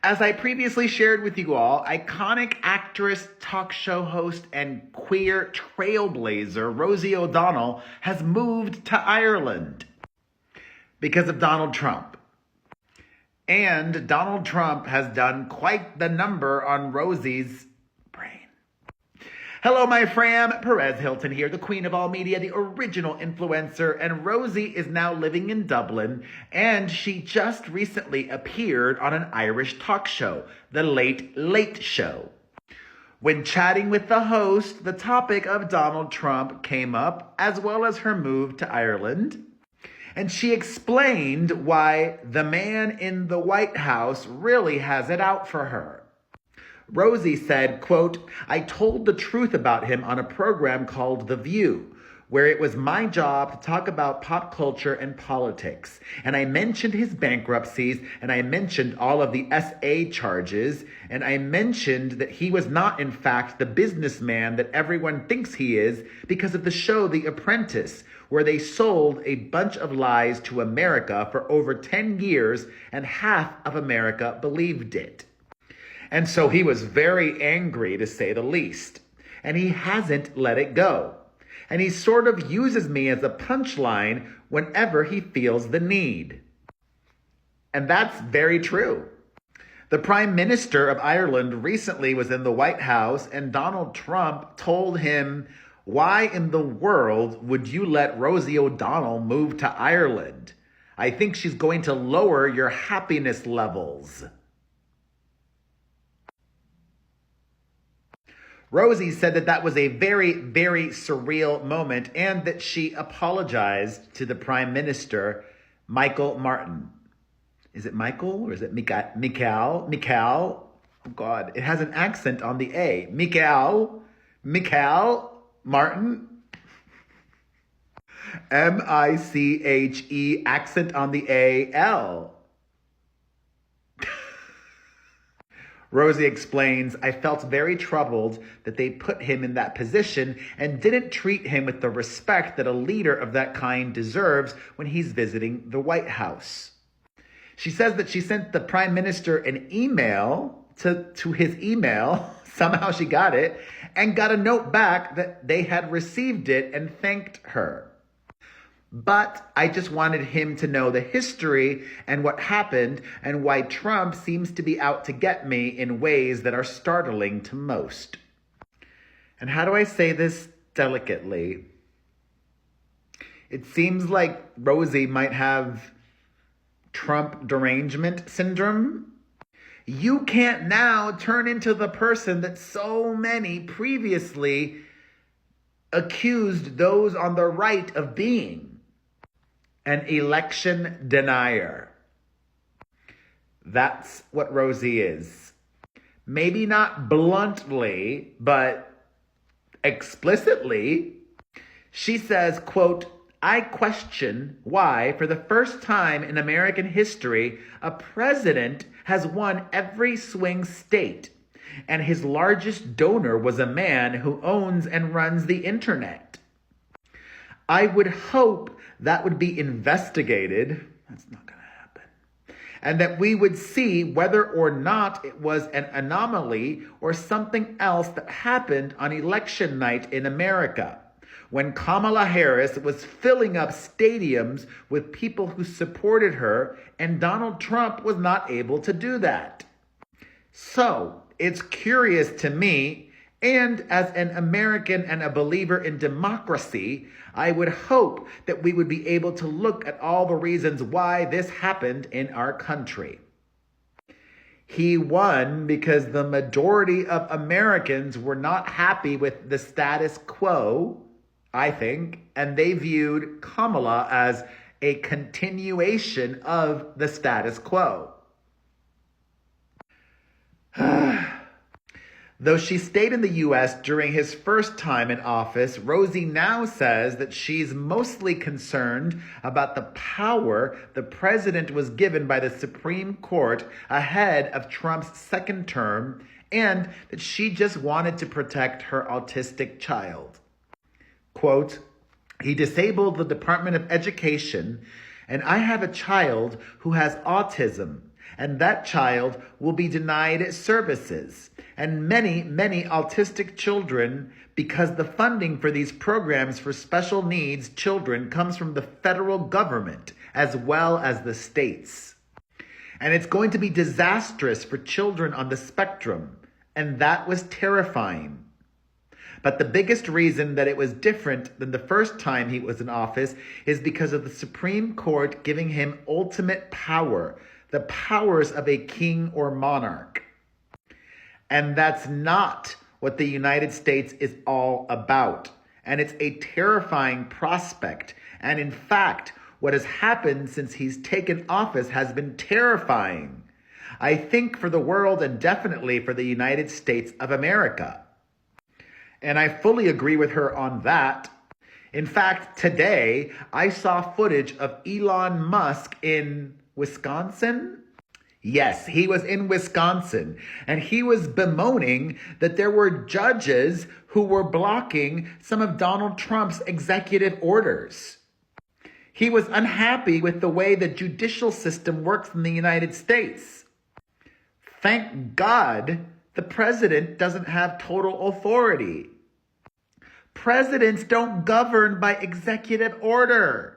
As I previously shared with you all, iconic actress, talk show host, and queer trailblazer Rosie O'Donnell has moved to Ireland because of Donald Trump. And Donald Trump has done quite the number on Rosie's brain. Hello, my fam. Perez Hilton here, the queen of all media, the original influencer, and Rosie is now living in Dublin, and she just recently appeared on an Irish talk show, The Late Late Show. When chatting with the host, the topic of Donald Trump came up, as well as her move to Ireland. And she explained why the man in the White House really has it out for her. Rosie said, quote, "I told the truth about him on a program called The View, where it was my job to talk about pop culture and politics. And I mentioned his bankruptcies, and I mentioned all of the SA charges, and I mentioned that he was not, in fact, the businessman that everyone thinks he is because of the show The Apprentice, where they sold a bunch of lies to America for over 10 years, and half of America believed it. And so he was very angry, to say the least. And he hasn't let it go. And he sort of uses me as a punchline whenever he feels the need." And that's very true. The Prime Minister of Ireland recently was in the White House, and Donald Trump told him, "Why in the world would you let Rosie O'Donnell move to Ireland? I think she's going to lower your happiness levels." Rosie said that that was a very, very surreal moment and that she apologized to the Prime Minister, Michael Martin. Is it Michael or is it Mikhail? Oh God, it has an accent on the A. Mikhail Martin. M-I-C-H-E, accent on the A-L. Rosie explains, "I felt very troubled that they put him in that position and didn't treat him with the respect that a leader of that kind deserves when he's visiting the White House." She says that she sent the Prime Minister an email to his email, somehow she got it, and got a note back that they had received it and thanked her. "But I just wanted him to know the history and what happened and why Trump seems to be out to get me in ways that are startling to most." And how do I say this delicately? It seems like Rosie might have Trump derangement syndrome. You can't now turn into the person that so many previously accused those on the right of being. An election denier. That's what Rosie is. Maybe not bluntly, but explicitly. She says, quote, "I question why, for the first time in American history, a president has won every swing state, and his largest donor was a man who owns and runs the internet. I would hope that would be investigated." That's not going to happen. "And that we would see whether or not it was an anomaly or something else that happened on election night in America, when Kamala Harris was filling up stadiums with people who supported her and Donald Trump was not able to do that. So it's curious to me, and as an American and a believer in democracy, I would hope that we would be able to look at all the reasons why this happened in our country." He won because the majority of Americans were not happy with the status quo, I think, and they viewed Kamala as a continuation of the status quo. Though she stayed in the U.S. during his first time in office, Rosie now says that she's mostly concerned about the power the president was given by the Supreme Court ahead of Trump's second term, and that she just wanted to protect her autistic child. Quote, "He disabled the Department of Education, and I have a child who has autism. and that child will be denied services. And many, many autistic children, because the funding for these programs for special needs children comes from the federal government as well as the states. And it's going to be disastrous for children on the spectrum. And that was terrifying. But the biggest reason that it was different than the first time he was in office is because of the Supreme Court giving him ultimate power, the powers of a king or monarch. And that's not what the United States is all about. And it's a terrifying prospect. And in fact, what has happened since he's taken office has been terrifying. I think for the world and definitely for the United States of America. And I fully agree with her on that. In fact, today I saw footage of Elon Musk in Wisconsin. Yes, he was in Wisconsin, and he was bemoaning that there were judges who were blocking some of Donald Trump's executive orders. He was unhappy with the way the judicial system works in the United States. Thank God the president doesn't have total authority. Presidents don't govern by executive order.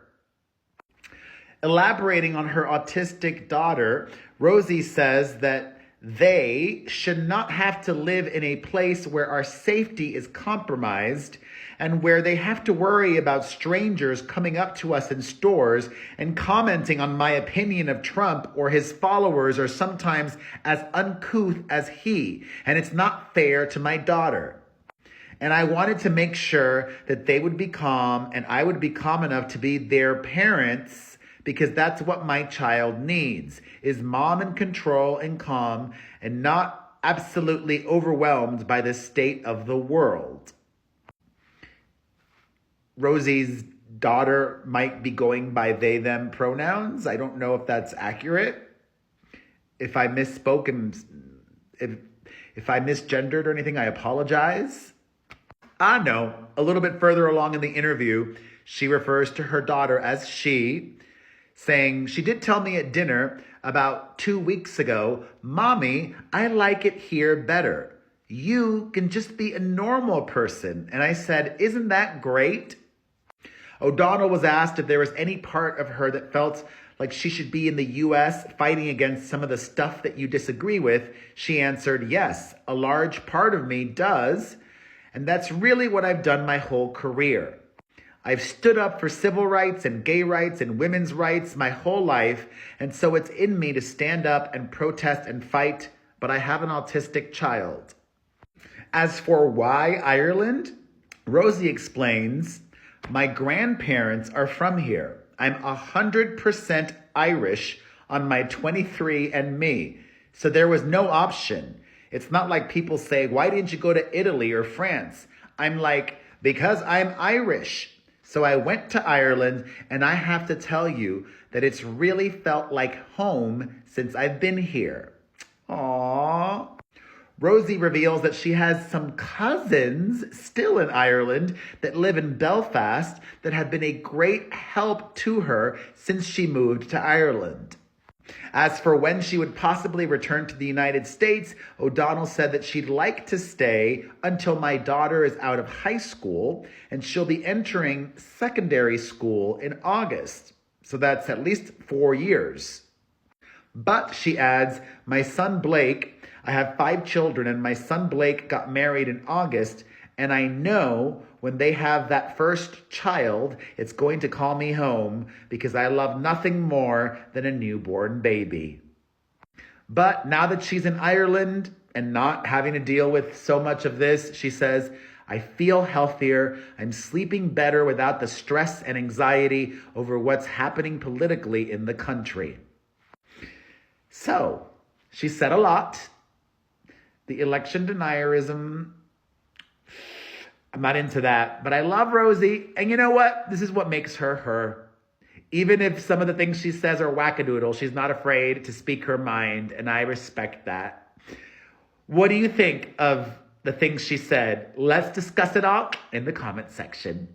Elaborating on her autistic daughter, Rosie says that they should not have to live in a place where our safety is compromised and where they have to worry about strangers coming up to us in stores and commenting on my opinion of Trump, or his followers are sometimes as uncouth as he. And it's not fair to my daughter. And I wanted to make sure that they would be calm and I would be calm enough to be their parents, because that's what my child needs, is mom in control and calm and not absolutely overwhelmed by the state of the world. Rosie's daughter might be going by they, them pronouns. I don't know if that's accurate. If I misspoke and if I misgendered or anything, I apologize. No, a little bit further along in the interview, she refers to her daughter as she, saying, she did tell me at dinner about 2 weeks ago, Mommy, I like it here better. You can just be a normal person. And I said, isn't that great? O'Donnell was asked if there was any part of her that felt like she should be in the U.S. fighting against some of the stuff that you disagree with. She answered, yes, a large part of me does. And that's really what I've done my whole career. I've stood up for civil rights and gay rights and women's rights my whole life. And so it's in me to stand up and protest and fight. But I have an autistic child. As for why Ireland, Rosie explains, my grandparents are from here. I'm 100% Irish on my 23andMe. So there was no option. It's not like people say, why didn't you go to Italy or France? I'm like, because I'm Irish. So I went to Ireland, and I have to tell you that it's really felt like home since I've been here. Aww. Rosie reveals that she has some cousins still in Ireland that live in Belfast that have been a great help to her since she moved to Ireland. As for when she would possibly return to the United States, O'Donnell said that she'd like to stay until my daughter is out of high school, and she'll be entering secondary school in August. So that's at least 4 years. But, she adds, my son Blake, I have 5 children, and my son Blake got married in August, and I know when they have that first child, it's going to call me home because I love nothing more than a newborn baby. But now that she's in Ireland and not having to deal with so much of this, she says, I feel healthier. I'm sleeping better without the stress and anxiety over what's happening politically in the country. So, she said a lot. The election denierism, I'm not into that, but I love Rosie. And you know what? This is what makes her her. Even if some of the things she says are wackadoodle, she's not afraid to speak her mind, and I respect that. What do you think of the things she said? Let's discuss it all in the comment section.